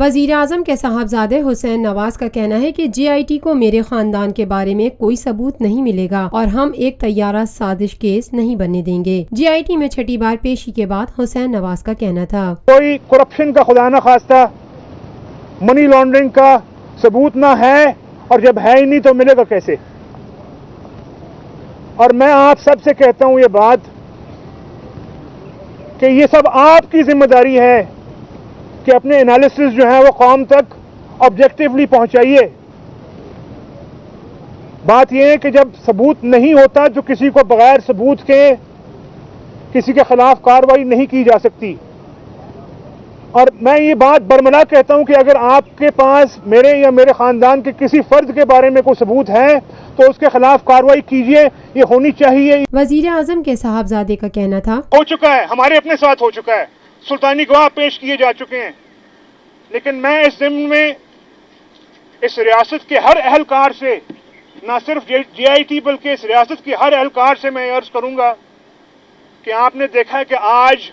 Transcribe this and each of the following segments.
وزیر اعظم کے صاحبزادے حسین نواز کا کہنا ہے کہ جے آئی ٹی کو میرے خاندان کے بارے میں کوئی ثبوت نہیں ملے گا اور ہم ایک طیارہ سازش کیس نہیں بننے دیں گے۔ جے آئی ٹی میں چھٹی بار پیشی کے بعد حسین نواز کا کہنا تھا، کوئی کرپشن کا خدا نہ خواستہ منی لانڈرنگ کا ثبوت نہ ہے، اور جب ہے ہی نہیں تو ملے گا کیسے؟ اور میں آپ سب سے کہتا ہوں یہ بات کہ یہ سب آپ کی ذمہ داری ہے کہ اپنے انالیسس جو ہے وہ قوم تک آبجیکٹیولی پہنچائیے۔ بات یہ ہے کہ جب ثبوت نہیں ہوتا تو کسی کو بغیر ثبوت کے کسی کے خلاف کارروائی نہیں کی جا سکتی۔ اور میں یہ بات برملا کہتا ہوں کہ اگر آپ کے پاس میرے یا میرے خاندان کے کسی فرد کے بارے میں کوئی ثبوت ہے تو اس کے خلاف کارروائی کیجیے، یہ ہونی چاہیے۔ وزیر اعظم کے صاحبزادے کا کہنا تھا، ہو چکا ہے، ہمارے اپنے ساتھ ہو چکا ہے، سلطانی گواہ پیش کیے جا چکے ہیں، لیکن میں اس ضمن میں اس ریاست کے ہر اہلکار سے، نہ صرف جے آئی ٹی بلکہ اس ریاست کے ہر اہلکار سے میں عرض کروں گا کہ آپ نے دیکھا ہے کہ آج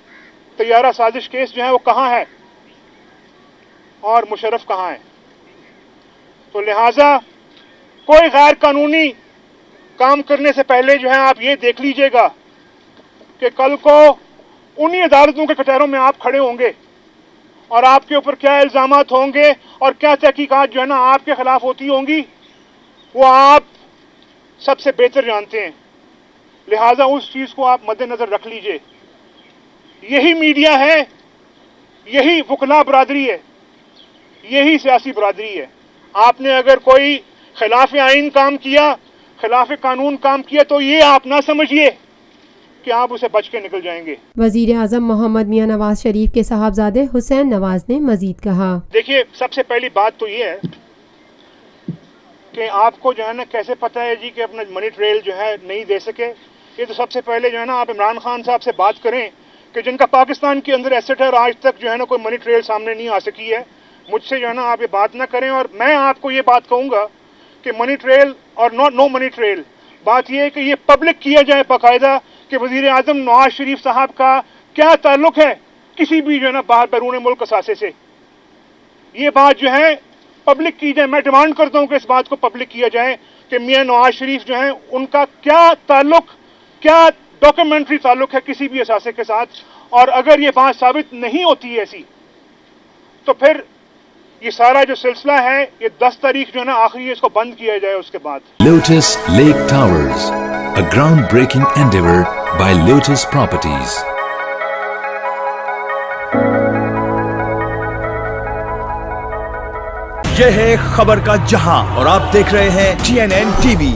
طیارہ سازش کیس جو ہے وہ کہاں ہے اور مشرف کہاں ہے۔ تو لہٰذا کوئی غیر قانونی کام کرنے سے پہلے جو ہے آپ یہ دیکھ لیجئے گا کہ کل کو انہی عدالتوں کے کٹہروں میں آپ کھڑے ہوں گے اور آپ کے اوپر کیا الزامات ہوں گے اور کیا تحقیقات جو ہے نا آپ کے خلاف ہوتی ہوں گی، وہ آپ سب سے بہتر جانتے ہیں۔ لہٰذا اس چیز کو آپ مد نظر رکھ لیجئے۔ یہی میڈیا ہے، یہی وکلاء برادری ہے، یہی سیاسی برادری ہے۔ آپ نے اگر کوئی خلاف آئین کام کیا، خلاف قانون کام کیا تو یہ آپ نہ سمجھیے کہ آپ اسے بچ کے نکل جائیں گے۔ وزیر اعظم محمد میاں نواز شریف کے صاحبزادے حسین نواز نے مزید کہا، دیکھیے سب سے پہلی بات تو یہ ہے کہ آپ کو جو ہے نا کیسے پتہ ہے جی کہ اپنا منی ٹریل جو ہے نہیں دے سکے؟ یہ تو سب سے پہلے جو ہے نا آپ عمران خان صاحب سے بات کریں کہ جن کا پاکستان کے اندر ایسٹ ہے اور آج تک جو ہے نا کوئی منی ٹریل سامنے نہیں آ سکی ہے، مجھ سے جو ہے نا آپ یہ بات نہ کریں۔ اور میں آپ کو یہ بات کہوں گا کہ منی ٹریل اور نو منی ٹریل، بات یہ ہے کہ یہ پبلک کیا جائے باقاعدہ کہ وزیر اعظم نواز شریف صاحب کا کیا تعلق ہے کسی بھی جو ہے نا باہر بیرون ملک اثاثے سے، یہ بات جو ہے پبلک کی جائے۔ میں ڈیمانڈ کرتا ہوں کہ اس بات کو پبلک کیا جائے کہ میاں نواز شریف جو ہیں ان کا کیا تعلق، کیا ڈاکیومنٹری تعلق ہے کسی بھی اثاثے کے ساتھ، اور اگر یہ بات ثابت نہیں ہوتی ہے ایسی تو پھر یہ سارا جو سلسلہ ہے یہ 10 تاریخ جو ہے نا آخری اس کو بند کیا جائے۔ اس کے بعد Lotus Lake Towers, a groundbreaking endeavor by Lotus Properties. یہ ہے خبر کا جہاں اور آپ دیکھ رہے ہیں TNN TV۔